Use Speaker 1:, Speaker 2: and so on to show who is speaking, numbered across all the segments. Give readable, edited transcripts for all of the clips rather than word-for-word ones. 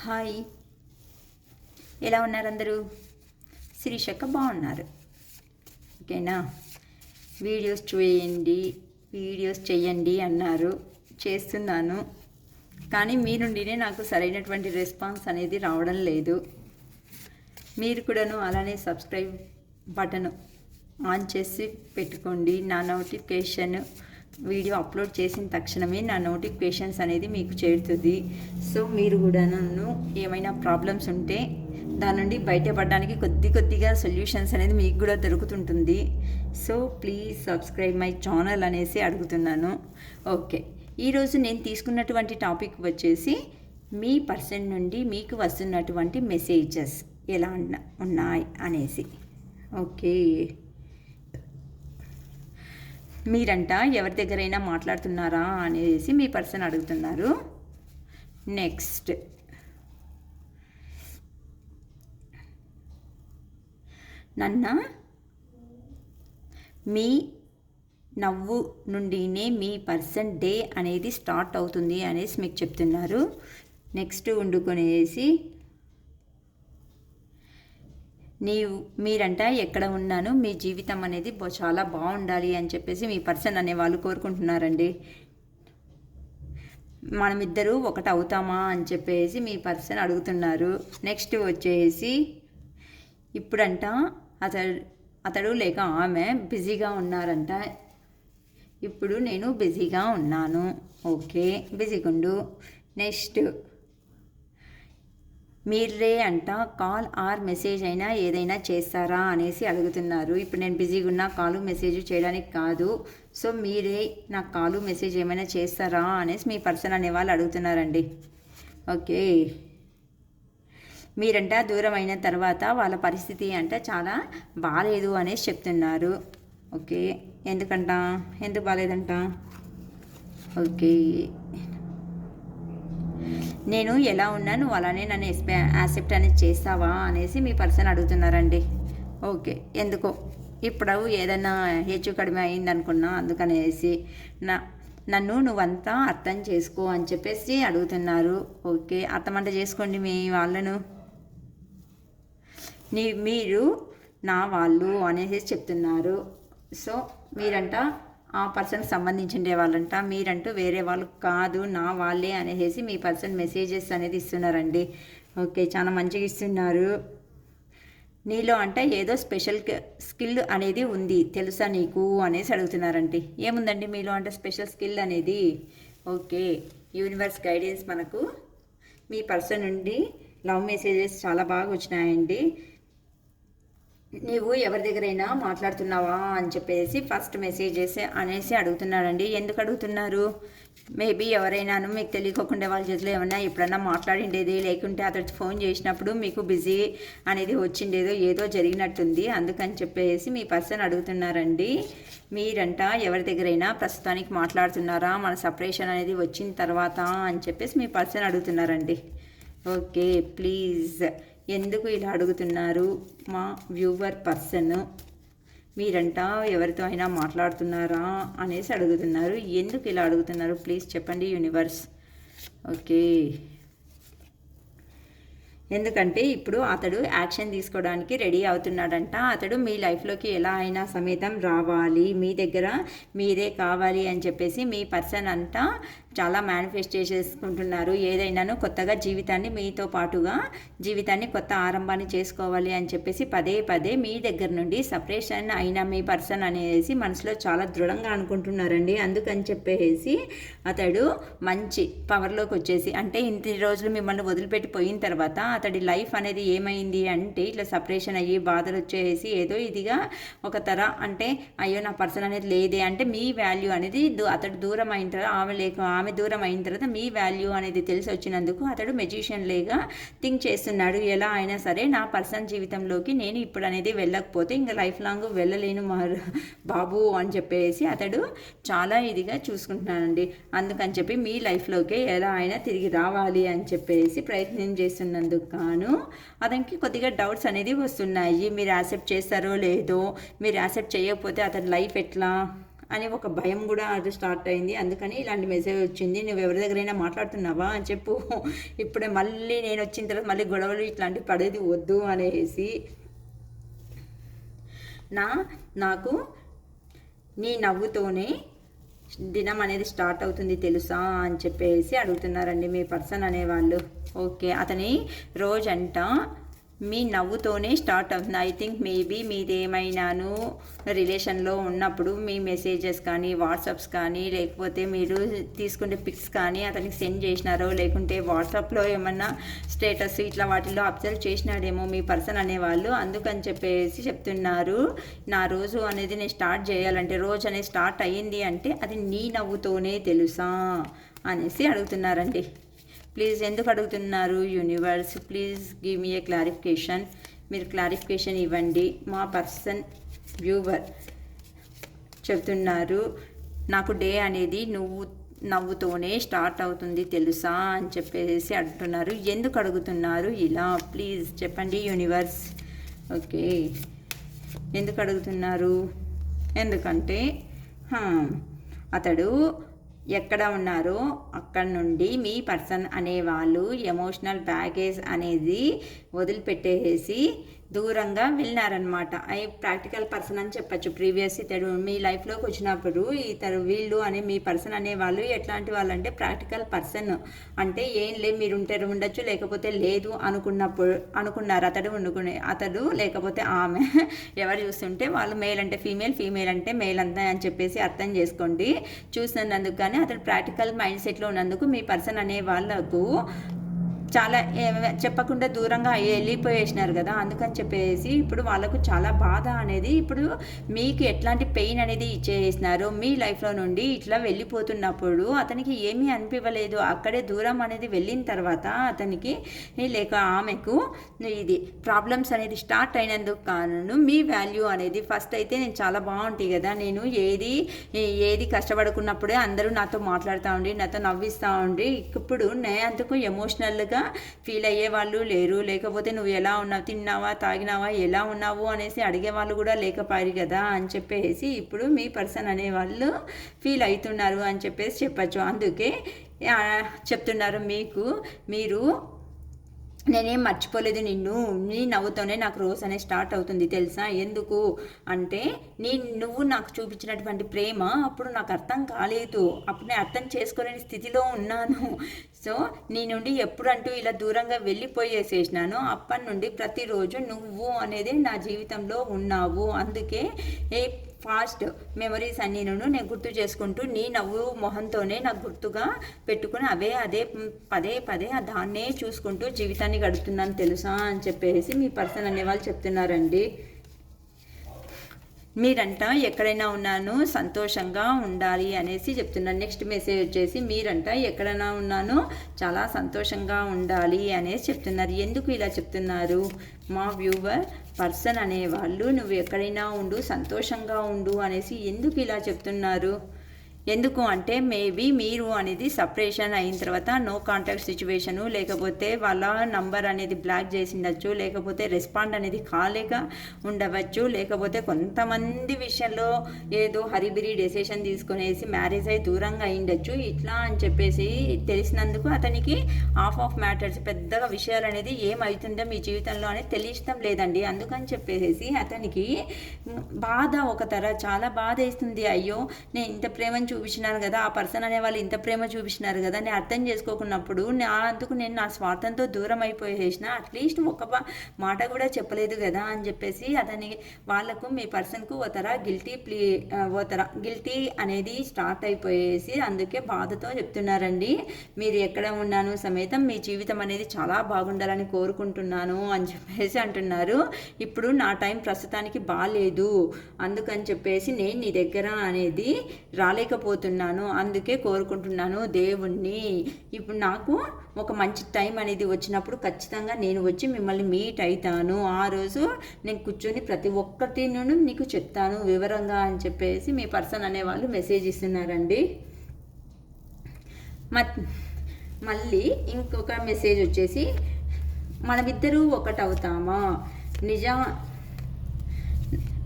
Speaker 1: Hi, ఎలా ఉన్నారు అందరూ? శిరీషక్క బాగున్నారు. ఓకేనా? వీడియోస్ చేయండి అన్నారు, చేస్తున్నాను. కానీ మీ నుండినే నాకు సరైనటువంటి రెస్పాన్స్ అనేది రావడం లేదు. మీరు కూడాను అలానే సబ్స్క్రైబ్ బటన్ ఆన్ చేసి పెట్టుకోండి. నా నోటిఫికేషన్ వీడియో అప్లోడ్ చేసిన తక్షణమే నా నోటిఫికేషన్స్ అనేది మీకు చేరుతుంది. సో మీరు కూడా నన్ను ఏమైనా ప్రాబ్లమ్స్ ఉంటే దాని నుండి బయటపడడానికి కొద్దిగా సొల్యూషన్స్ అనేది మీకు కూడా దొరుకుతుంటుంది. So please subscribe my channel అనేసి అడుగుతున్నాను. ఓకే, ఈరోజు నేను తీసుకున్నటువంటి టాపిక్ వచ్చేసి మీ పర్సన్ నుండి మీకు వస్తున్నటువంటి మెసేజెస్ ఎలా ఉన్నాయి అనేసి. ఓకే, మీరంట ఎవరి దగ్గరైనా మాట్లాడుతున్నారా అనేసి మీ పర్సన్ అడుగుతున్నారు. నెక్స్ట్, మీ నవ్వు నుండినే మీ పర్సన్ డే అనేది స్టార్ట్ అవుతుంది అనేసి మీకు చెప్తున్నారు. నెక్స్ట్ వండుకొనేసి మీరంట ఎక్కడ ఉన్నాను మీ జీవితం అనేది చాలా బాగుండాలి అని చెప్పేసి మీ పర్సన్ అనేవాళ్ళు కోరుకుంటున్నారండి. మనమిద్దరూ ఒకటి అవుతామా అని చెప్పేసి మీ పర్సన్ అడుగుతున్నారు. నెక్స్ట్ వచ్చేసి ఇప్పుడంట అతడు లేక ఆమె బిజీగా ఉన్నారంట. ఇప్పుడు నేను బిజీగా ఉన్నాను. ఓకే, బిజీగా ఉండు. నెక్స్ట్, మీరే అంట కాల్ ఆర్ మెసేజ్ అయినా ఏదైనా చేస్తారా అనేసి అడుగుతున్నారు. ఇప్పుడు నేను బిజీగా ఉన్నా కాలు మెసేజ్ చేయడానికి కాదు. సో మీరే నాకు కాలు మెసేజ్ ఏమైనా చేస్తారా అనేసి మీ పర్సన్ అనేవాళ్ళు అడుగుతున్నారండి. ఓకే, మీరంట దూరం అయిన తర్వాత వాళ్ళ పరిస్థితి అంటే చాలా బాగాలేదు అనేసి చెప్తున్నారు. ఓకే, ఎందుకు బాగాలేదంట? ఓకే, నేను ఎలా ఉన్నా నువ్వు అలానే నన్ను యాక్సెప్ట్ అనేది చేస్తావా అనేసి మీ పర్సన్ అడుగుతున్నారండి. ఓకే, ఎందుకో ఇప్పుడు ఏదైనా హెచ్చు కడిమే అయిందనుకున్నా అందుకనేసి నన్ను నువ్వంతా అర్థం చేసుకో అని చెప్పేసి అడుగుతున్నారు. ఓకే, అర్థమంట చేసుకోండి మీ వాళ్ళను, మీరు నా వాళ్ళు అనేసి చెప్తున్నారు. సో మీరంట ఆ పర్సన్కి సంబంధించిన వాళ్ళంట, మీరంటూ వేరే వాళ్ళు కాదు నా వాళ్ళే అనేసి మీ పర్సన్ మెసేజెస్ అనేది ఇస్తున్నారండి. ఓకే, చాలా మంచిగా ఇస్తున్నారు. నీలో అంటే ఏదో స్పెషల్ స్కిల్ అనేది ఉంది తెలుసా నీకు అనేసి అడుగుతున్నారండి. ఏముందండి మీలో అంటే స్పెషల్ స్కిల్ అనేది? ఓకే, యూనివర్స్ గైడెన్స్ మనకు మీ పర్సన్ నుండి లవ్ మెసేజెస్ చాలా బాగా వచ్చినాయండి. నీవు ఎవరి దగ్గరైనా మాట్లాడుతున్నావా అని చెప్పేసి ఫస్ట్ మెసేజెస్ అనేసి అడుగుతున్నాడండి. ఎందుకు అడుగుతున్నారు? మేబీ ఎవరైనాను మీకు తెలియకోకుండా వాళ్ళ చేతిలో ఏమన్నా ఎప్పుడన్నా మాట్లాడిండేది, లేకుంటే అతడు ఫోన్ చేసినప్పుడు మీకు బిజీ అనేది వచ్చిండేదో ఏదో జరిగినట్టుంది, అందుకని చెప్పేసి మీ పర్సన్ అడుగుతున్నారండి. మీరంట ఎవరి దగ్గరైనా ప్రస్తుతానికి మాట్లాడుతున్నారా మన సపరేషన్ అనేది వచ్చిన తర్వాత అని చెప్పేసి మీ పర్సన్ అడుగుతున్నారండి. ఓకే, ప్లీజ్ ఎందుకు ఇలా అడుగుతున్నారు మా వ్యూవర్ పర్సన్? మీరంట ఎవరితో అయినా మాట్లాడుతున్నారా అనేసి అడుగుతున్నారు. ఎందుకు ఇలా అడుగుతున్నారు ప్లీజ్ చెప్పండి యూనివర్స్. ఓకే, ఎందుకంటే ఇప్పుడు అతడు యాక్షన్ తీసుకోవడానికి రెడీ అవుతున్నాడంట. అతడు మీ లైఫ్లోకి ఎలా అయినా సమేతం రావాలి, మీ దగ్గర మీరే కావాలి అని చెప్పేసి మీ పర్సన్ అంతా చాలా మేనిఫెస్ట్ చేసుకుంటున్నారు. ఏదైనాను కొత్తగా జీవితాన్ని మీతో పాటుగా జీవితాన్ని కొత్త ఆరంభాన్ని చేసుకోవాలి అని చెప్పేసి పదే మీ దగ్గర నుండి సపరేషన్ అయిన మీ పర్సన్ అనేసి మనసులో చాలా దృఢంగా అనుకుంటున్నారండి. అందుకని చెప్పేసి అతడు మంచి పవర్లోకి వచ్చేసి అంటే ఇన్ని రోజులు మిమ్మల్ని వదిలిపెట్టిపోయిన తర్వాత అతడి లైఫ్ అనేది ఏమైంది అంటే ఇట్లా సపరేషన్ అయ్యి బాధలు వచ్చేసి ఏదో ఇదిగా ఒక అంటే అయ్యో నా పర్సన్ అనేది లేదే అంటే మీ వాల్యూ అనేది అతడు దూరం అయిన తర్వాత ఆమె దూరం అయిన తర్వాత మీ వాల్యూ అనేది తెలిసి వచ్చినందుకు అతడు మెజిషియన్ లేగా థింక్ చేస్తున్నాడు. ఎలా అయినా సరే నా పర్సన్ జీవితంలోకి నేను ఇప్పుడు అనేది వెళ్ళకపోతే ఇంకా లైఫ్ లాంగ్ వెళ్ళలేను బాబు అని చెప్పేసి అతడు చాలా ఇదిగా చూసుకుంటున్నానండి. అందుకని చెప్పి మీ లైఫ్లోకి ఎలా అయినా తిరిగి రావాలి అని చెప్పేసి ప్రయత్నం చేస్తున్నందుకు గాను అతనికి కొద్దిగా డౌట్స్ అనేది వస్తున్నాయి. మీరు యాక్సెప్ట్ చేస్తారో లేదో, మీరు యాక్సెప్ట్ చేయకపోతే అతని లైఫ్ ఎట్లా అని ఒక భయం కూడా అది స్టార్ట్ అయింది. అందుకని ఇలాంటి మెసేజ్ వచ్చింది. నువ్వు ఎవరి దగ్గరైనా మాట్లాడుతున్నావా అని చెప్పు, ఇప్పుడే మళ్ళీ నేను వచ్చిన తర్వాత మళ్ళీ గొడవలు ఇట్లాంటివి పడేది వద్దు అనేసి నాకు నీ నవ్వుతోనే దినం అనేది స్టార్ట్ అవుతుంది తెలుసా అని చెప్పేసి అడుగుతున్నారండి మీ పర్సన్ అనేవాళ్ళు. ఓకే, అతని రోజంట మీ నవ్వుతోనే స్టార్ట్ అవుతుంది. ఐ థింక్ మేబీ మీదేమైనాను రిలేషన్లో ఉన్నప్పుడు మీ మెసేజెస్ కానీ వాట్సాప్స్ కానీ లేకపోతే మీరు తీసుకునే పిక్స్ కానీ అతనికి సెండ్ చేసినారో, లేకుంటే వాట్సాప్లో ఏమన్నా స్టేటస్ ఇట్లా వాటిల్లో అబ్జర్వ్ చేసినాడేమో మీ పర్సన్ అనేవాళ్ళు. అందుకని చెప్పేసి చెప్తున్నారు, నా రోజు అనేది నేను స్టార్ట్ చేయాలంటే, రోజు అనేది స్టార్ట్ అయ్యింది అంటే అది నీ నవ్వుతోనే తెలుసా అనేసి అడుగుతున్నారండి. ప్లీజ్ ఎందుకు అడుగుతున్నారు universe, please give me A clarification. మీరు క్లారిఫికేషన్ ఇవ్వండి. మా పర్సన్ వ్యూవర్ చెప్తున్నారు, నాకు డే అనేది నవ్వుతోనే స్టార్ట్ అవుతుంది తెలుసా అని చెప్పేసి అడుగుతున్నారు. ఎందుకు అడుగుతున్నారు ఇలా, ప్లీజ్ చెప్పండి యూనివర్స్. ఓకే, ఎందుకు అడుగుతున్నారు? ఎందుకంటే అతడు ఎక్కడ ఉన్నారో అక్కడ నుండి మీ పర్సన్ అనేవాళ్ళు ఎమోషనల్ బ్యాగేజ్ అనేది వదిలిపెట్టేసి దూరంగా వెళ్ళినారనమాట. ప్రాక్టికల్ పర్సన్ అని చెప్పచ్చు. ప్రీవియస్ ఇతడు మీ లైఫ్లోకి వచ్చినప్పుడు వీళ్ళు అనే మీ పర్సన్ అనేవాళ్ళు ఎట్లాంటి వాళ్ళు అంటే ప్రాక్టికల్ పర్సన్. అంటే ఏం లేదు, మీరు ఉండొచ్చు లేకపోతే లేదు అనుకున్నారు. అతడు లేకపోతే ఆమె ఎవరు చూస్తుంటే వాళ్ళు మేల్ అంటే ఫీమేల్, ఫీమేల్ అంటే మేల్ అంతా అని చెప్పేసి అర్థం చేసుకోండి. చూసినందుకు కానీ అతడు ప్రాక్టికల్ మైండ్ సెట్లో ఉన్నందుకు మీ పర్సన్ అనే వాళ్ళకు చాలా చెప్పకుండా దూరంగా వెళ్ళిపోయేసినారు కదా. అందుకని చెప్పేసి ఇప్పుడు వాళ్ళకు చాలా బాధ అనేది, ఇప్పుడు మీకు ఎట్లాంటి పెయిన్ అనేది ఇచ్చేసినారు. మీ లైఫ్లో నుండి ఇట్లా వెళ్ళిపోతున్నప్పుడు అతనికి ఏమీ అనిపించలేదు. అక్కడే దూరం అనేది వెళ్ళిన తర్వాత అతనికి లేక ఆమెకు ఇది ప్రాబ్లమ్స్ అనేది స్టార్ట్ అయినందుకు కారణం మీ వాల్యూ అనేది. ఫస్ట్ అయితే నేను చాలా బాగుంటాయి కదా, నేను ఏది కష్టపడుకున్నప్పుడే అందరూ నాతో మాట్లాడుతూ ఉండి నాతో నవ్విస్తూ ఉండి, ఇప్పుడు నేను అందుకు ఎమోషనల్గా ఫీల్ అయ్యే వాళ్ళు లేరు. లేకపోతే నువ్వు ఎలా ఉన్నావు, తిన్నావా, తాగినావా, ఎలా ఉన్నావు అనేసి అడిగే వాళ్ళు కూడా లేకపోయారు కదా అని చెప్పేసి ఇప్పుడు మీ పర్సన్ అనేవాళ్ళు ఫీల్ అవుతున్నారు అని చెప్పేసి చెప్పచ్చు. అందుకే చెప్తున్నారు మీరు నేనేం మర్చిపోలేదు నిన్ను, నీ నవ్వుతోనే నాకు రోజు అనేది స్టార్ట్ అవుతుంది తెలుసా. ఎందుకు అంటే నువ్వు నాకు చూపించినటువంటి ప్రేమ అప్పుడు నాకు అర్థం కాలేదు, అప్పుడు నేను అర్థం చేసుకోలేని స్థితిలో ఉన్నాను. సో నీ నుండి ఎప్పుడంటూ ఇలా దూరంగా వెళ్ళిపోయేసేసినాను, అప్పటి నుండి ప్రతిరోజు నువ్వు అనేది నా జీవితంలో ఉన్నావు. అందుకే ఫాస్ట్ మెమరీస్ అన్నీ నేను గుర్తు చేసుకుంటూ నీ నవ్వు మొహంతోనే నాకు గుర్తుగా పెట్టుకుని అదే పదే దాన్నే చూసుకుంటూ జీవితాన్ని గడుపుతున్నాను తెలుసా అని చెప్పేసి మీ పర్సన్ అనేవాళ్ళు చెప్తున్నారండి. మీరంట ఎక్కడైనా ఉన్నాను సంతోషంగా ఉండాలి అనేసి చెప్తున్నారు. నెక్స్ట్ మెసేజ్ వచ్చేసి మీరంట ఎక్కడైనా ఉన్నాను చాలా సంతోషంగా ఉండాలి అనేసి చెప్తున్నారు. ఎందుకు ఇలా చెప్తున్నారు? మా వ్యూవర్ పర్సన్ అనేవాళ్ళు నువ్వు ఎక్కడైనా ఉండు, సంతోషంగా ఉండు అనేసి ఎందుకు ఇలా చెప్తున్నారు? ఎందుకు అంటే మేబీ మీరు అనేది సపరేషన్ అయిన తర్వాత నో కాంటాక్ట్ సిచ్యువేషను, లేకపోతే వాళ్ళ నంబర్ అనేది బ్లాక్ చేసిండొచ్చు, లేకపోతే రెస్పాండ్ అనేది కాలేక ఉండవచ్చు, లేకపోతే కొంతమంది విషయంలో ఏదో హరిబిరి డెసిషన్ తీసుకునేసి మ్యారేజ్ అయి దూరంగా అయిండొచ్చు. ఇట్లా అని చెప్పేసి తెలిసినందుకు అతనికి ఆఫ్ మ్యాటర్స్ పెద్దగా విషయాలు అనేది ఏమవుతుందో మీ జీవితంలో అనేది తెలియటం లేదండి. అందుకని చెప్పేసి అతనికి బాధ చాలా బాధ వేస్తుంది. అయ్యో నేను ఇంత ప్రేమను చూపించినారు కదా, ఆ పర్సన్ అనే వాళ్ళు ఇంత ప్రేమ చూపించినారు కదా, నేను అర్థం చేసుకోకున్నప్పుడు అందుకు నేను నా స్వార్థంతో దూరం అయిపోయేసిన, అట్లీస్ట్ ఒక మాట కూడా చెప్పలేదు కదా అని చెప్పేసి వాళ్ళకు మీ పర్సన్కు గిల్టీ అనేది స్టార్ట్ అయిపోయేసి అందుకే బాధతో చెప్తున్నారండి. మీరు ఎక్కడ ఉన్నాను సమేతం మీ జీవితం అనేది చాలా బాగుండాలని కోరుకుంటున్నాను అని చెప్పేసి అంటున్నారు. ఇప్పుడు నా టైం ప్రస్తుతానికి బాగాలేదు, అందుకని చెప్పేసి నేను నీ దగ్గర అనేది రాలేకపోతున్నాను, అందుకే కోరుకుంటున్నాను దేవుణ్ణి. ఇప్పుడు నాకు ఒక మంచి టైం అనేది వచ్చినప్పుడు ఖచ్చితంగా నేను వచ్చి మిమ్మల్ని మీట్ అవుతాను, ఆ రోజు నేను కూర్చొని ప్రతి ఒక్కటి నీకు చెప్తాను వివరంగా అని చెప్పేసి మీ పర్సన్ అనేవాళ్ళు మెసేజ్ ఇస్తున్నారండి. మళ్ళీ ఇంకొక మెసేజ్ వచ్చేసి మనమిద్దరూ ఒకటవుతామా,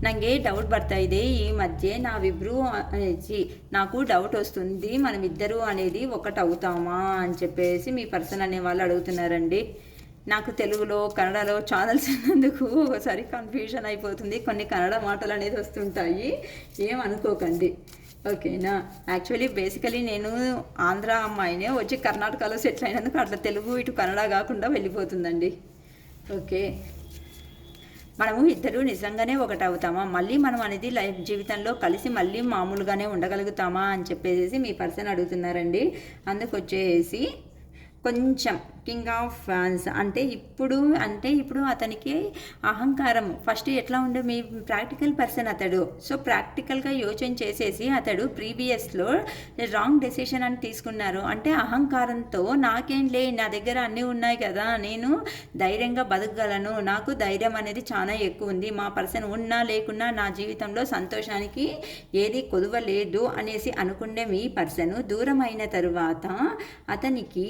Speaker 1: ನನಗೆ ಡೌಟ್ ಬರ್ತಾ ಇದೆ ఈ మధ్య నావిಬ್ರು అనేసి నాకు డౌట్ వస్తుంది మనమిద్దరు అనేది ఒకటి అవుతామా అని చెప్పేసి మీ పర్సన్ అనే వాళ్ళు అడుగుతున్నారండి. నాకు తెలుగులో కన్నడలో ఛానల్స్ ఉన్నందుకు ఒకసారి కన్ఫ్యూజన్ అయిపోతుంది, కొన్ని కన్నడ మాటలు అనేది వస్తుంటాయి, ఏమనుకోకండి ఓకేనా. యాక్చువల్లీ బేసికలీ నేను ఆంధ్ర అమ్మాయినే వచ్చి కర్ణాటకలో సెటిల్ అయినందుకు అట్లా తెలుగు ఇటు కన్నడ కాకుండా వెళ్ళిపోతుందండి. ఓకే, మనము ఇద్దరు నిజంగానే ఒకటి అవుతామా, మళ్ళీ మనం అనేది లైఫ్ జీవితంలో కలిసి మళ్ళీ మామూలుగానే ఉండగలుగుతామా అని చెప్పేసి మీ పర్సన్ అడుగుతున్నారండి. అందుకొచ్చేసి కొంచెం కింగ్ ఆఫ్ ఫ్యాన్స్ అంటే ఇప్పుడు అతనికి అహంకారం ఫస్ట్ ఎట్లా ఉండే, మీ ప్రాక్టికల్ పర్సన్ అతడు. సో ప్రాక్టికల్గా యోచన చేసేసి అతడు ప్రీవియస్లో రాంగ్ డెసిషన్ అని తీసుకున్నారు. అంటే అహంకారంతో నాకేం లే, నా దగ్గర అన్నీ ఉన్నాయి కదా, నేను ధైర్యంగా బతకగలను, నాకు ధైర్యం అనేది చాలా ఎక్కువ ఉంది, మా పర్సన్ ఉన్నా లేకున్నా నా జీవితంలో సంతోషానికి ఏది కొదువ లేదు అనేసి అనుకునే మీ పర్సన్ దూరం అయిన తరువాత అతనికి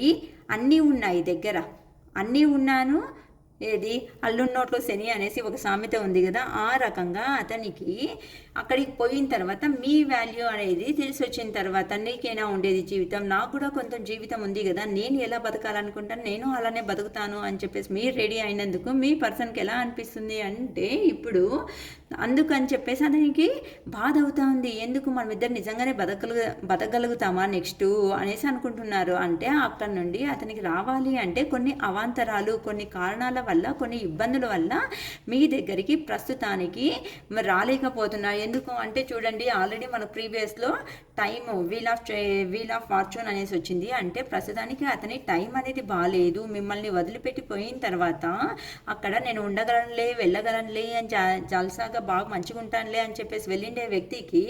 Speaker 1: అన్నీ ఉన్నాయి దగ్గర, అన్నీ ఉన్నాను ఏది అల్లున్నోట్లో శని అనేసి ఒక సామెత ఉంది కదా, ఆ రకంగా అతనికి అక్కడికి పోయిన తర్వాత మీ వాల్యూ అనేది తెలిసి వచ్చిన తర్వాత నీకేనా ఉండేది జీవితం, నాకు కూడా కొంత జీవితం ఉంది కదా, నేను ఎలా బతకాలనుకుంటాను, నేను అలానే బతుకుతాను అని చెప్పేసి మీరు రెడీ అయినందుకు మీ పర్సన్కి ఎలా అనిపిస్తుంది అంటే ఇప్పుడు అందుకని చెప్పేసి అతనికి బాధ అవుతా ఉంది. ఎందుకు మనం ఇద్దరు నిజంగానే బతకగలుగుతామా నెక్స్ట్ అనేసి అనుకుంటున్నారు. అంటే అక్కడ నుండి అతనికి రావాలి అంటే కొన్ని అవాంతరాలు, కొన్ని కారణాల వల్ల, కొన్ని ఇబ్బందుల వల్ల మీ దగ్గరికి ప్రస్తుతానికి రాలేకపోతున్నారు. ఎందుకు అంటే చూడండి, ఆల్రెడీ మన ప్రీవియస్లో టైము వీల్ ఆఫ్ ఫార్చ్యూన్ అనేసి వచ్చింది. అంటే ప్రస్తుతానికి అతని టైం అనేది బాగాలేదు, మిమ్మల్ని వదిలిపెట్టి పోయిన తర్వాత అక్కడ నేను ఉండగలనులే వెళ్ళగలనులే అని జల్సాగా బాగా మంచిగా ఉంటానులే అని చెప్పేసి వెళ్ళిండే వ్యక్తికి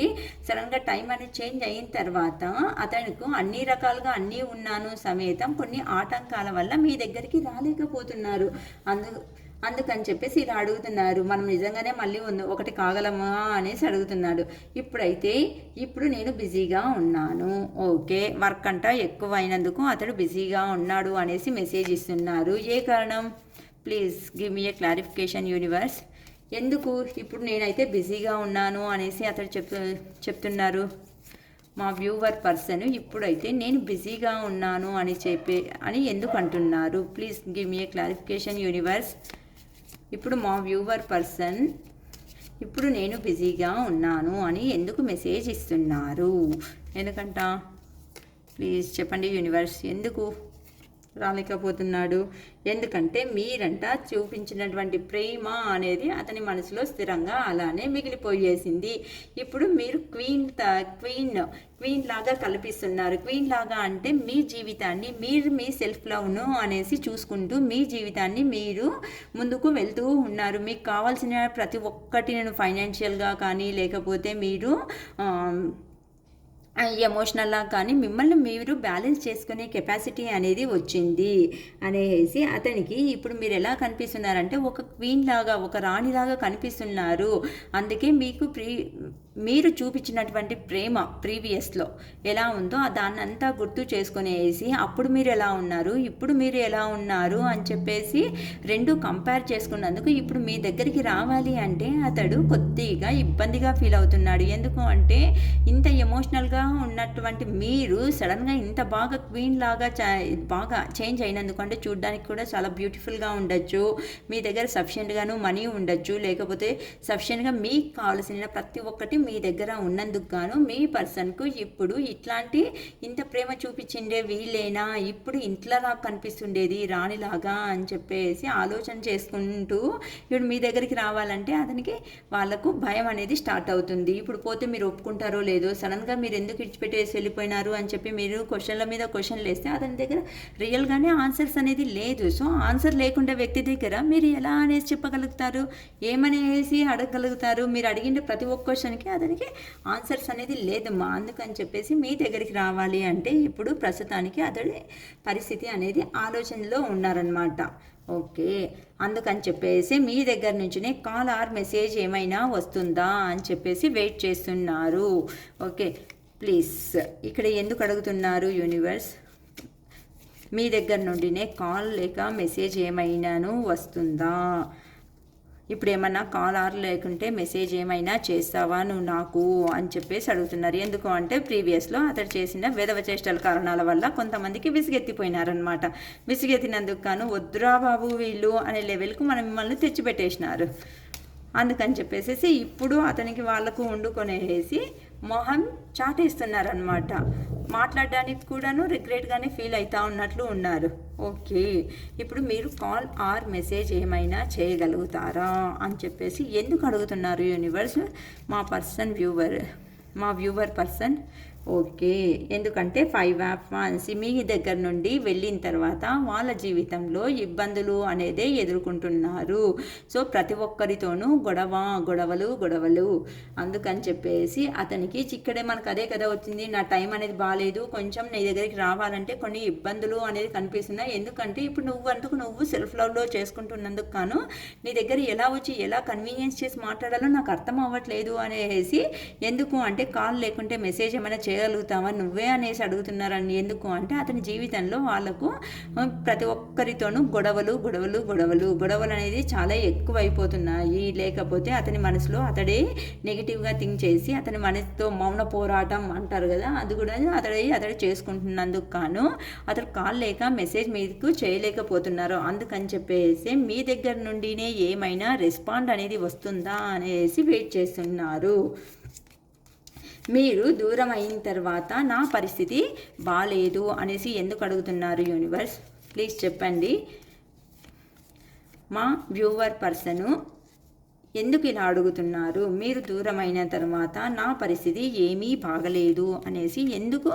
Speaker 1: సడన్గా టైం అనేది చేంజ్ అయిన తర్వాత అతనికి అన్ని రకాలుగా అన్నీ ఉన్నాను సమేతం కొన్ని ఆటంకాల వల్ల మీ దగ్గరికి రాలేకపోతున్నారు. అందుకని చెప్పేసి ఇలా అడుగుతున్నారు, మనం నిజంగానే మళ్ళీ ఒకటి కాగలమా అనేసి అడుగుతున్నాడు. ఇప్పుడు నేను బిజీగా ఉన్నాను, ఓకే, వర్క్ అంతా ఎక్కువ అయినందుకు అతడు బిజీగా ఉన్నాడు అనేసి మెసేజ్ ఇస్తున్నారు. ఏ కారణం, please give me A clarification universe. ఎందుకు ఇప్పుడు నేనైతే బిజీగా ఉన్నాను అనేసి అతడు చెప్తున్నారు మా వ్యూవర్ పర్సన్. ఇప్పుడైతే నేను బిజీగా ఉన్నాను అని ఎందుకు అంటున్నారు, please give me A clarification universe. ఇప్పుడు మా వ్యూవర్ పర్సన్ ఇప్పుడు నేను బిజీగా ఉన్నాను అని ఎందుకు మెసేజ్ ఇస్తున్నారు, ఎందుకంట ప్లీజ్ చెప్పండి యూనివర్స్, ఎందుకు రాలేకపోతున్నాడు. ఎందుకంటే మీరంట చూపించినటువంటి ప్రేమ అనేది అతని మనసులో స్థిరంగా అలానే మిగిలిపోయేసింది. ఇప్పుడు మీరు క్వీన్ లాగా కల్పిస్తున్నారు. క్వీన్ లాగా అంటే మీ జీవితాన్ని మీరు మీ సెల్ఫ్ లవ్ను అనేసి చూసుకుంటూ మీ జీవితాన్ని మీరు ముందుకు వెళ్తూ ఉన్నారు. మీకు కావాల్సిన ప్రతి ఒక్కటి, నేను ఫైనాన్షియల్గా కానీ లేకపోతే మీరు ఎమోషనల్గా కానీ మిమ్మల్ని మీరు బ్యాలెన్స్ చేసుకునే కెపాసిటీ అనేది వచ్చింది అనేసి అతనికి ఇప్పుడు మీరు ఎలా కనిపిస్తున్నారంటే ఒక క్వీన్ లాగా, ఒక రాణిలాగా కనిపిస్తున్నారు. అందుకే మీకు మీరు చూపించినటువంటి ప్రేమ ప్రీవియస్లో ఎలా ఉందో దాన్ని అంతా గుర్తు చేసుకునేసి అప్పుడు మీరు ఎలా ఉన్నారు, ఇప్పుడు మీరు ఎలా ఉన్నారు అని చెప్పేసి రెండు కంపేర్ చేసుకున్నందుకు ఇప్పుడు మీ దగ్గరికి రావాలి అంటే అతడు కొద్దిగా ఇబ్బందిగా ఫీల్ అవుతున్నాడు. ఎందుకు అంటే ఇంత ఎమోషనల్గా ఉన్నటువంటి మీరు సడన్గా ఇంత బాగా క్వీన్ లాగా బాగా చేంజ్ అయినందుకు, అంటే చూడడానికి కూడా చాలా బ్యూటిఫుల్గా ఉండొచ్చు, మీ దగ్గర సఫిషియెంట్గాను మనీ ఉండొచ్చు, లేకపోతే సఫిషియెంట్గా మీకు కావాల్సిన ప్రతి ఒక్కటి మీ దగ్గర ఉన్నందుకు గాను మీ పర్సన్కు ఇప్పుడు ఇంత ప్రేమ చూపించిండే వీళ్ళేనా, ఇప్పుడు ఇంట్లోలా కనిపిస్తుండేది రాణిలాగా అని చెప్పేసి ఆలోచన చేసుకుంటూ ఇప్పుడు మీ దగ్గరికి రావాలంటే అతనికి వాళ్ళకు భయం అనేది స్టార్ట్ అవుతుంది. ఇప్పుడు పోతే మీరు ఒప్పుకుంటారో లేదో, సడన్గా మీరు ఎందుకు విడిచిపెట్టేసి వెళ్ళిపోయినారు అని చెప్పి మీరు క్వశ్చన్ల మీద క్వశ్చన్లు వేస్తే అతని దగ్గర రియల్గానే ఆన్సర్స్ అనేది లేదు. సో ఆన్సర్ లేకుండా వ్యక్తి దగ్గర మీరు ఎలా అనేసి చెప్పగలుగుతారు, ఏమనేసి అడగగలుగుతారు, మీరు అడిగిన ప్రతి ఒక్క క్వశ్చన్కి అతనికి ఆన్సర్స్ అనేది లేదమ్మా. అందుకని చెప్పేసి మీ దగ్గరికి రావాలి అంటే ఇప్పుడు ప్రస్తుతానికి అతడి పరిస్థితి అనేది ఆలోచనలో ఉన్నారనమాట. ఓకే, అందుకని చెప్పేసి మీ దగ్గర నుంచినే కాల్ ఆర్ మెసేజ్ ఏమైనా వస్తుందా అని చెప్పేసి వెయిట్ చేస్తున్నారు. ఓకే, ప్లీజ్ ఇక్కడ ఎందుకు అడుగుతున్నారు యూనివర్స్, మీ దగ్గర నుండినే కాల్ లేక మెసేజ్ ఏమైనాను వస్తుందా, ఇప్పుడు ఏమన్నా కాల్ ఆర్ లేకుంటే మెసేజ్ ఏమైనా చేస్తావా నువ్వు నాకు అని చెప్పేసి అడుగుతున్నారు. ఎందుకు అంటే ప్రీవియస్లో అతడు చేసిన వేదవ చేష్టల కారణాల వల్ల కొంతమందికి విసిగెత్తిపోయినారనమాట. విసిగెత్తినందుకు గాను వద్దురా బాబు వీళ్ళు అనే లెవెల్కు మనం మిమ్మల్ని తెచ్చిపెట్టేసినారు. అందుకని చెప్పేసి ఇప్పుడు అతనికి వాళ్ళకు వండుకొనేసి మొహం చాటేస్తున్నారనమాట. మాట్లాడడానికి కూడాను రిగ్రెట్గానే ఫీల్ అవుతూ ఉన్నట్లు ఉన్నారు. ఓకే, ఇప్పుడు మీరు కాల్ ఆర్ మెసేజ్ ఏమైనా చేయగలుగుతారా అని చెప్పేసి ఎందుకు అడుగుతున్నారు యూనివర్స్? మా వ్యూవర్ పర్సన్ ఓకే, ఎందుకంటే 5 months మీ దగ్గర నుండి వెళ్ళిన తర్వాత వాళ్ళ జీవితంలో ఇబ్బందులు అనేది ఎదుర్కొంటున్నారు. సో ప్రతి ఒక్కరితోనూ గొడవలు. అందుకని చెప్పేసి అతనికి ఇక్కడే మనకు అదే కదా వచ్చింది, నా టైం అనేది బాగాలేదు, కొంచెం నీ దగ్గరికి రావాలంటే కొన్ని ఇబ్బందులు అనేది కనిపిస్తున్నాయి. ఎందుకంటే ఇప్పుడు నువ్వు సెల్ఫ్ లవ్లో చేసుకుంటున్నందుకు కాను నీ దగ్గర ఎలా వచ్చి ఎలా కన్వీనియన్స్ చేసి మాట్లాడాలో నాకు అర్థం అవ్వట్లేదు అనేసి. ఎందుకు అంటే కాల్ లేకుంటే మెసేజ్ ఏమైనా చేయగలుగుతావా నువ్వే అనేసి అడుగుతున్నారని. ఎందుకు అంటే అతని జీవితంలో వాళ్ళకు ప్రతి ఒక్కరితోనూ గొడవలు అనేది చాలా ఎక్కువైపోతున్నాయి. లేకపోతే అతని మనసులో అతడే నెగిటివ్గా థింక్ చేసి అతని మనసుతో మౌన పోరాటం అంటారు కదా, అది కూడా అతడు చేసుకుంటున్నందుకు కాను అతడు కాల్ లేక మెసేజ్ మీకు చేయలేకపోతున్నారు. అందుకని చెప్పేసి మీ దగ్గర నుండినే ఏమైనా రెస్పాండ్ అనేది వస్తుందా అనేసి వెయిట్ చేస్తున్నారు. మీరు దూరం అయిన తర్వాత నా పరిస్థితి బాగాలేదు అనేసి ఎందుకు అడుగుతున్నారు యూనివర్స్? ప్లీజ్ చెప్పండి. మా వ్యూవర్ పర్సను ఎందుకు ఇలా అడుగుతున్నారు? మీరు దూరమైన తర్వాత నా పరిస్థితి ఏమీ బాగలేదు అనేసి ఎందుకు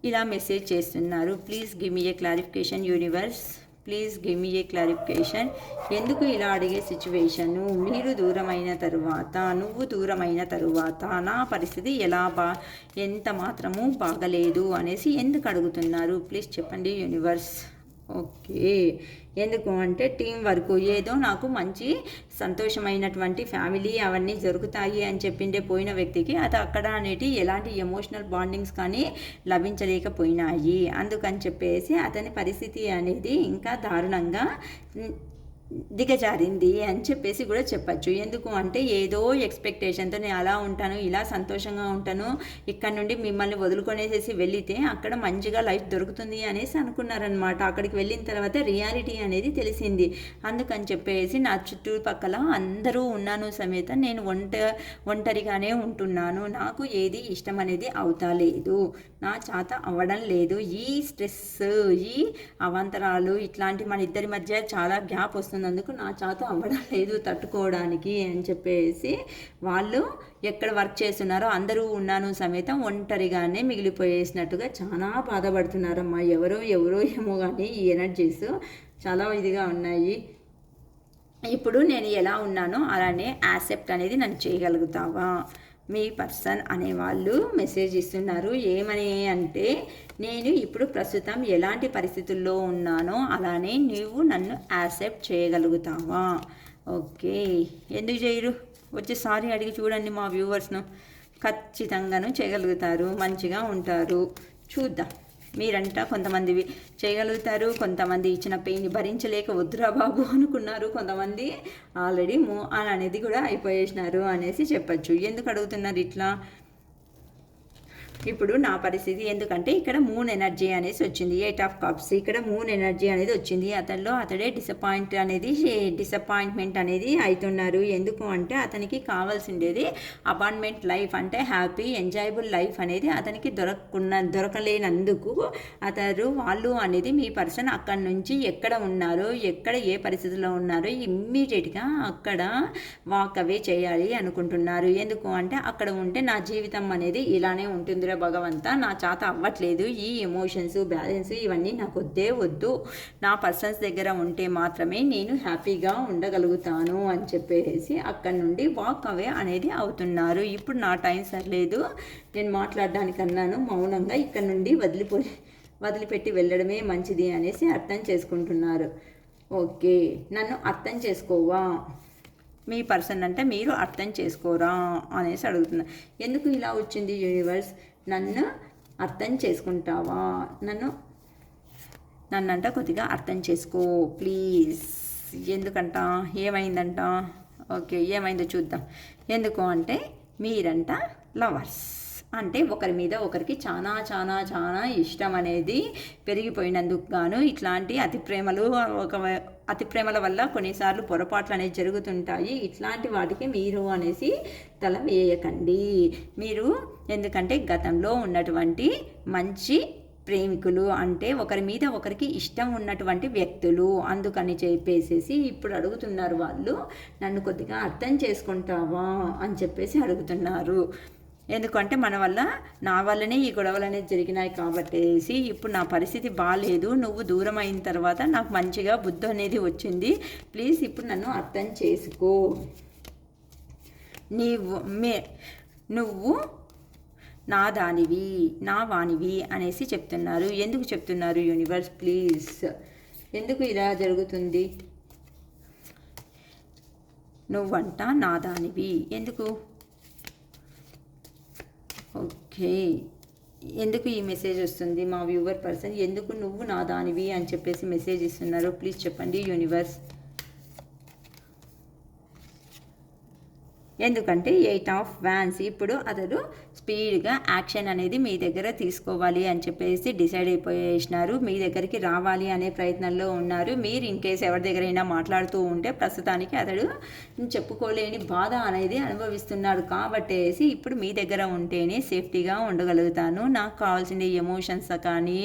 Speaker 1: ఇలా మెసేజ్ చేస్తున్నారు? Please give me A clarification universe. Please give me A clarification. ఎందుకు ఇలా అడిగే సిచ్యువేషను? నువ్వు దూరమైన తరువాత నా పరిస్థితి ఎంత మాత్రము బాగలేదు అనేసి ఎందుకు అడుగుతున్నారు? ప్లీజ్ చెప్పండి యూనివర్స్. ఓకే, ఎందుకు అంటే టీం వర్క్, ఏదో నాకు మంచి సంతోషమైనటువంటి ఫ్యామిలీ అవన్నీ జరుగుతాయి అని చెప్పిండే పోయిన వ్యక్తికి అది అక్కడ అనేటి ఎలాంటి ఎమోషనల్ బాండింగ్స్ కానీ లభించలేకపోయినాయి. అందుకని చెప్పేసి అతని పరిస్థితి అనేది ఇంకా దారుణంగా దిగజారింది అని చెప్పేసి కూడా చెప్పచ్చు. ఎందుకు అంటే ఏదో ఎక్స్పెక్టేషన్తో నేను అలా ఉంటాను, ఇలా సంతోషంగా ఉంటాను, ఇక్కడ నుండి మిమ్మల్ని వదులుకొనేసేసి వెళితే అక్కడ మంచిగా లైఫ్ దొరుకుతుంది అనేసి అనుకున్నారనమాట. అక్కడికి వెళ్ళిన తర్వాత రియాలిటీ అనేది తెలిసింది. అందుకని చెప్పేసి నా చుట్టుపక్కల అందరూ ఉన్నాను సమేత నేను ఒంటరిగానే ఉంటున్నాను, నాకు ఏది ఇష్టం అనేది అవుతా లేదు, నా చేత అవ్వడం లేదు, ఈ స్ట్రెస్ ఈ అవాంతరాలు ఇట్లాంటి మన ఇద్దరి మధ్య చాలా గ్యాప్ వస్తుంది, అందుకు నా చేత అవ్వడం లేదు తట్టుకోవడానికి అని చెప్పేసి వాళ్ళు ఎక్కడ వర్క్ చేస్తున్నారో అందరూ ఉన్నాను సమేతం ఒంటరిగానే మిగిలిపోయేసినట్టుగా చాలా బాధపడుతున్నారమ్మా. ఎవరో ఏమో కానీ ఈ ఎనర్జీస్ చాలా ఇదిగా ఉన్నాయి. ఇప్పుడు నేను ఎలా ఉన్నానో అలానే యాక్సెప్ట్ అనేది నన్ను చేయగలుగుతావా? మీ పర్సన్ అనేవాళ్ళు మెసేజ్ ఇస్తున్నారు. ఏమని అంటే నేను ఇప్పుడు ప్రస్తుతం ఎలాంటి పరిస్థితుల్లో ఉన్నానో అలానే నువ్వు నన్ను యాక్సెప్ట్ చేయగలుగుతావా? ఓకే, ఎందుకు చేయరు? వచ్చి సారీ అడిగి చూడండి మా వ్యూవర్స్ను. ఖచ్చితంగాను చేయగలుగుతారు, మంచిగా ఉంటారు. చూద్దాం. మీరంట కొంతమంది చేయగలుగుతారు, కొంతమంది ఇచ్చిన పెయిన్ భరించలేక వద్దురా బాబు అనుకున్నారు, కొంతమంది ఆల్రెడీ మూవ్ ఆన్ అనేది కూడా అయిపోయేసినారు అనేసి చెప్పచ్చు. ఎందుకు అడుగుతున్నారు ఇట్లా? ఇప్పుడు నా పరిస్థితి ఎందుకంటే ఇక్కడ మూన్ ఎనర్జీ అనేసి వచ్చింది, 8 of cups, ఇక్కడ మూన్ ఎనర్జీ అనేది వచ్చింది. అతడే డిసప్పాయింట్మెంట్ అనేది అవుతున్నారు. ఎందుకు అంటే అతనికి కావాల్సిండేది అపార్ట్మెంట్ లైఫ్, అంటే హ్యాపీ ఎంజాయబుల్ లైఫ్ అనేది అతనికి దొరకలేనందుకు వాళ్ళు అనేది మీ పర్సన్ అక్కడ నుంచి ఎక్కడ ఉన్నారో ఏ పరిస్థితిలో ఉన్నారో ఇమ్మీడియట్గా అక్కడ వాక్ అవే చేయాలి అనుకుంటున్నారు. ఎందుకు అంటే అక్కడ ఉంటే నా జీవితం అనేది ఇలానే ఉంటుంది భగవంతా, నా చేత అవ్వట్లేదు, ఈ ఎమోషన్స్ బ్యాలెన్స్ ఇవన్నీ నాకు వద్దు, నా పర్సన్స్ దగ్గర ఉంటే మాత్రమే నేను హ్యాపీగా ఉండగలుగుతాను అని చెప్పేసి అక్కడి నుండి వాక్ అవే అనేది అవుతున్నారు. ఇప్పుడు నా టైం సరిలేదు, నేను మాట్లాడడానికి అన్నాను, మౌనంగా ఇక్కడ నుండి వదిలిపెట్టి వెళ్ళడమే మంచిది అనేసి అర్థం చేసుకుంటున్నారు. ఓకే, నన్ను అర్థం చేసుకోవా? మీ పర్సన్ అంటే మీరు అర్థం చేసుకోరా అనేసి అడుగుతున్నారు. ఎందుకు ఇలా వచ్చింది యూనివర్స్? నన్ను అర్థం చేసుకుంటావా? నన్నంట కొద్దిగా అర్థం చేసుకో ప్లీజ్. ఎందుకంట? ఏమైందంట? ఓకే, ఏమైందో చూద్దాం. ఎందుకు అంటే మీరంట లవర్స్ అంటే ఒకరి మీద ఒకరికి చాలా చాలా చాలా ఇష్టం అనేది పెరిగిపోయినందుకు గాను ఇట్లాంటి అతి ప్రేమల వల్ల కొన్నిసార్లు పొరపాట్లు అనేవి జరుగుతుంటాయి. ఇట్లాంటి వాటికి మీరు అనేసి తల వేయకండి. మీరు ఎందుకంటే గతంలో ఉన్నటువంటి మంచి ప్రేమికులు అంటే ఒకరి మీద ఒకరికి ఇష్టం ఉన్నటువంటి వ్యక్తులు, అందుకని చెప్పేసి ఇప్పుడు అడుగుతున్నారు వాళ్ళు, నన్ను కొద్దిగా అర్థం చేసుకుంటావా అని చెప్పేసి అడుగుతున్నారు. ఎందుకంటే నా వల్లనే ఈ గొడవలు అనేది జరిగినాయి కాబట్టి ఇప్పుడు నా పరిస్థితి బాగాలేదు, నువ్వు దూరం అయిన తర్వాత నాకు మంచిగా బుద్ధి అనేది వచ్చింది, ప్లీజ్ ఇప్పుడు నన్ను అర్థం చేసుకో, నువ్వు నా దానివి నా వానివి అనేసి చెప్తున్నారు. ఎందుకు చెప్తున్నారు యూనివర్స్ ప్లీజ్, ఎందుకు ఇలా జరుగుతుంది? నువ్వంట నా దానివి ఎందుకు? ఓకే, ఎందుకు ఈ మెసేజ్ వస్తుంది? మా వ్యూవర్ పర్సన్ ఎందుకు నువ్వు నా దానివి అని చెప్పేసి మెసేజ్ ఇస్తున్నారు? ప్లీజ్ చెప్పండి యూనివర్స్. ఎందుకంటే 8 ఆఫ్ వ్యాన్స్ ఇప్పుడు అతడు స్పీడ్గా యాక్షన్ అనేది మీ దగ్గర తీసుకోవాలి అని చెప్పేసి డిసైడ్ అయిపోయేసినారు. మీ దగ్గరికి రావాలి అనే ప్రయత్నంలో ఉన్నారు. మీరు ఇన్ కేసు ఎవరి దగ్గరైనా మాట్లాడుతూ ఉంటే ప్రస్తుతానికి అతడు చెప్పుకోలేని బాధ అనేది అనుభవిస్తున్నాడు కాబట్టి ఇప్పుడు మీ దగ్గర ఉంటేనే సేఫ్టీగా ఉండగలుగుతాను, నాకు కావాల్సిన ఎమోషన్స్ కానీ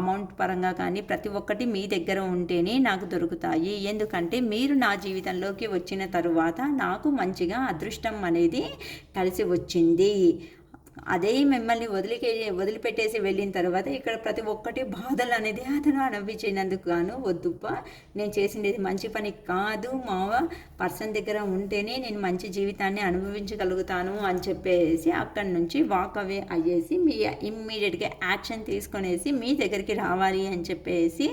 Speaker 1: అమౌంట్ పరంగా కానీ ప్రతి ఒక్కటి మీ దగ్గర ఉంటేనే నాకు దొరుకుతాయి. ఎందుకంటే మీరు నా జీవితంలోకి వచ్చిన తరువాత నాకు మంచిగా అదృష్టం అనేది కలిసి వచ్చింది. అదే మిమ్మల్ని వదిలిపెట్టేసి వెళ్ళిన తర్వాత ఇక్కడ ప్రతి ఒక్కటి బాధలు అనేది అతను అనుభవించినందుకు గాను, వద్దుప్ప నేను చేసింది మంచి పని కాదు, మా పర్సన్ దగ్గర ఉంటేనే నేను మంచి జీవితాన్ని అనుభవించగలుగుతాను అని చెప్పేసి అక్కడి నుంచి వాక్ అవే అయ్యేసి మీ ఇమ్మీడియట్గా యాక్షన్ తీసుకునేసి మీ దగ్గరికి రావాలి అని చెప్పేసి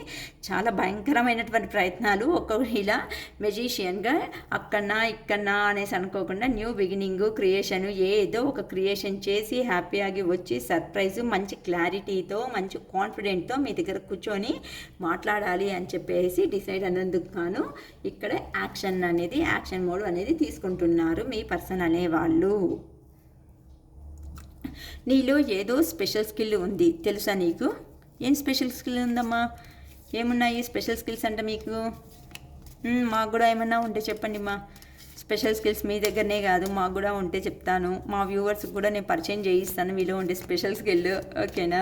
Speaker 1: చాలా భయంకరమైనటువంటి ప్రయత్నాలు ఒక్కొక్కటి ఇలా మెజిషియన్గా అక్కడనా ఇక్కడనా అనేసి అనుకోకుండా న్యూ బిగినింగ్ క్రియేషన్ ఏదో ఒక క్రియేషన్ చేసి హ్యాపీగా వచ్చి సర్ప్రైజు మంచి క్లారిటీతో మంచి కాన్ఫిడెంట్తో మీ దగ్గర కూర్చొని మాట్లాడాలి అని చెప్పేసి డిసైడ్ అయినందుకు గాను ఇక్కడ యాక్షన్ మోడ్ అనేది తీసుకుంటున్నారు మీ పర్సన్ అనేవాళ్ళు. నీలో ఏదో స్పెషల్ స్కిల్ ఉంది తెలుసా నీకు? ఏం స్పెషల్ స్కిల్ ఉందమ్మా? ఏమున్నాయి స్పెషల్ స్కిల్స్ అంటే మీకు? మాకు కూడా ఏమన్నా ఉంటే చెప్పండి మా. స్పెషల్ స్కిల్స్ మీ దగ్గరనే కాదు మాకు కూడా ఉంటే చెప్తాను, మా వ్యూవర్స్కి కూడా నేను పరిచయం చేయిస్తాను మీలో ఉండే స్పెషల్ స్కిల్. ఓకేనా?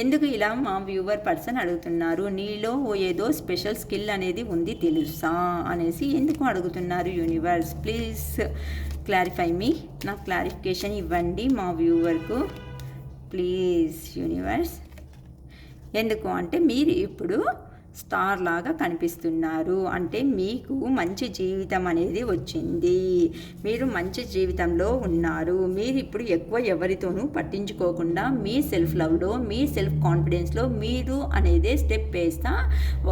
Speaker 1: ఎందుకు ఇలా మా వ్యూవర్ పర్సన్ అడుగుతున్నారు, నీలో ఏదో స్పెషల్ స్కిల్ అనేది ఉంది తెలుసా అనేసి ఎందుకు అడుగుతున్నారు యూనివర్స్? ప్లీజ్ క్లారిఫై మీ, నాకు క్లారిఫికేషన్ ఇవ్వండి మా వ్యూవర్కు ప్లీజ్ యూనివర్స్. ఎందుకు అంటే మీరు ఇప్పుడు స్టార్ లాగా కనిపిస్తున్నారు, అంటే మీకు మంచి జీవితం అనేది వచ్చింది, మీరు మంచి జీవితంలో ఉన్నారు. మీరు ఇప్పుడు ఎక్కువ ఎవరితోనూ పట్టించుకోకుండా మీ సెల్ఫ్ లవ్లో మీ సెల్ఫ్ కాన్ఫిడెన్స్లో మీరు అనేది స్టెప్ వేస్తా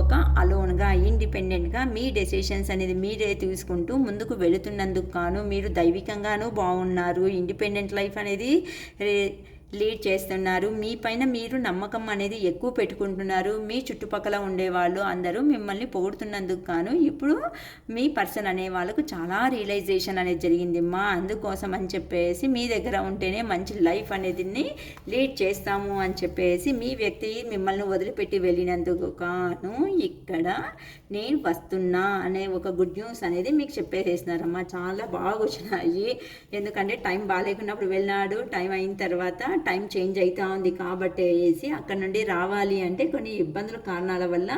Speaker 1: ఒక అలోన్గా ఇండిపెండెంట్గా మీ డెసిషన్స్ అనేది మీరే తీసుకుంటూ ముందుకు వెళుతున్నందుకు గాను మీరు దైవికంగానూ బాగున్నారు, ఇండిపెండెంట్ లైఫ్ అనేది లీడ్ చేస్తున్నారు, మీ పైన మీరు నమ్మకం అనేది ఎక్కువ పెట్టుకుంటున్నారు. మీ చుట్టుపక్కల ఉండేవాళ్ళు అందరూ మిమ్మల్ని పొగుడుతున్నందుకు గాను ఇప్పుడు మీ పర్సన్ అనే వాళ్ళకు చాలా రియలైజేషన్ అనేది జరిగిందిమ్మా. అందుకోసం అని చెప్పేసి మీ దగ్గర ఉంటేనే మంచి లైఫ్ అనేది లీడ్ చేస్తాము అని చెప్పేసి మీ వ్యక్తి మిమ్మల్ని వదిలిపెట్టి వెళ్ళినందుకు గాను ఇక్కడ నేను వస్తున్నా అనే ఒక గుడ్ న్యూస్ అనేది మీకు చెప్పేసేసినారమ్మా. చాలా బాగా వచ్చినాయి, ఎందుకంటే టైం బాగాలేకున్నప్పుడు వెళ్ళినాడు, టైం అయిన తర్వాత టైం చేంజ్ అవుతా ఉంది కాబట్టి అక్కడ నుండి రావాలి అంటే కొన్ని ఇబ్బందుల కారణాల వల్ల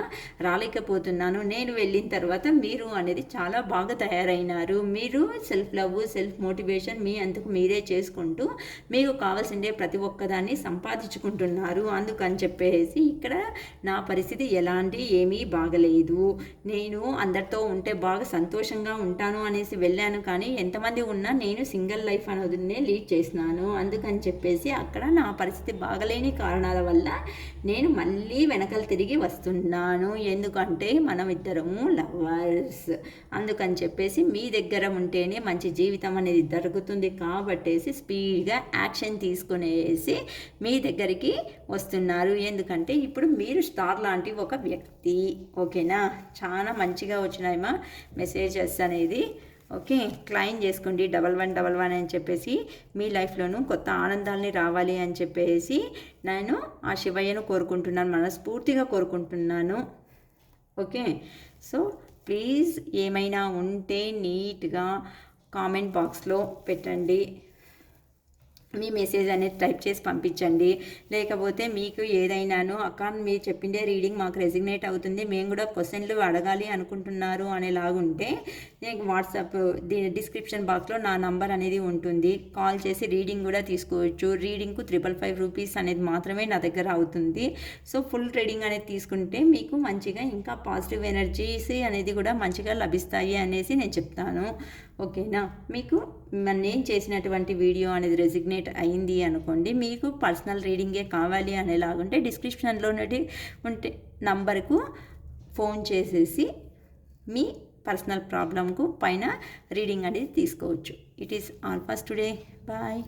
Speaker 1: రాలేకపోతున్నాను. నేను వెళ్ళిన తర్వాత మీరు అనేది చాలా బాగా తయారైనారు. మీరు సెల్ఫ్ లవ్ సెల్ఫ్ మోటివేషన్ మీ అంతకు మీరే చేసుకుంటూ మీకు కావాల్సిందే ప్రతి ఒక్కదాన్ని సంపాదించుకుంటున్నారు. అందుకని చెప్పేసి ఇక్కడ నా పరిస్థితి ఏమీ బాగలేదు, నేను అందరితో ఉంటే బాగా సంతోషంగా ఉంటాను అనేసి వెళ్ళాను, కానీ ఎంతమంది ఉన్నా నేను సింగిల్ లైఫ్ అనేది లీడ్ చేసినాను. అందుకని చెప్పేసి అక్కడ నా పరిస్థితి బాగలేని కారణాల వల్ల నేను మళ్ళీ వెనకలు తిరిగి వస్తున్నాను, ఎందుకంటే మనం ఇద్దరము లవర్స్. అందుకని చెప్పేసి మీ దగ్గర ఉంటేనే మంచి జీవితం అనేది జరుగుతుంది కాబట్టి స్పీడ్గా యాక్షన్ తీసుకునేసి మీ దగ్గరికి వస్తున్నారు. ఎందుకంటే ఇప్పుడు మీరు స్టార్ లాంటి ఒక వ్యక్తి. ఓకేనా? చాలా మంచిగా వచ్చినాయమ్మా మెసేజెస్ అనేది. ఓకే, క్లైమ్ చేసుకోండి 1111 అని చెప్పేసి. మీ లైఫ్లోనూ కొత్త ఆనందాలని రావాలి అని చెప్పేసి నేను ఆ శివయ్యను కోరుకుంటున్నాను, మనస్ఫూర్తిగా కోరుకుంటున్నాను. ఓకే, సో ప్లీజ్ ఏమైనా ఉంటే నీట్గా కామెంట్ బాక్స్లో పెట్టండి, మీ మెసేజ్ అనేది టైప్ చేసి పంపించండి. లేకపోతే మీకు ఏదైనాను అక్క మీరు చెప్పిండే రీడింగ్ మాకు రెసిగ్నేట్ అవుతుంది, మేము కూడా క్వశ్చన్లు అడగాలి అనుకుంటున్నారు అనేలాగుంటే నేను వాట్సాప్ డిస్క్రిప్షన్ బాక్స్లో నా నంబర్ అనేది ఉంటుంది, కాల్ చేసి రీడింగ్ కూడా తీసుకోవచ్చు. రీడింగ్కు 555 రూపీస్ అనేది మాత్రమే నా దగ్గర అవుతుంది. సో ఫుల్ రీడింగ్ అనేది తీసుకుంటే మీకు మంచిగా ఇంకా పాజిటివ్ ఎనర్జీస్ అనేది కూడా మంచిగా లభిస్తాయి అనేసి నేను చెప్తాను. ఓకేనా, మీకు నేను చేసినటువంటి వీడియో అనేది రెసిగ్నేట్ అయింది అనుకోండి, మీకు పర్సనల్ రీడింగే కావాలి అనేలాగుంటే డిస్క్రిప్షన్లో ఉంటే నంబర్కు ఫోన్ చేసేసి మీ పర్సనల్ ప్రాబ్లంకు పైన రీడింగ్ అనేది తీసుకోవచ్చు. It is all for today. Bye.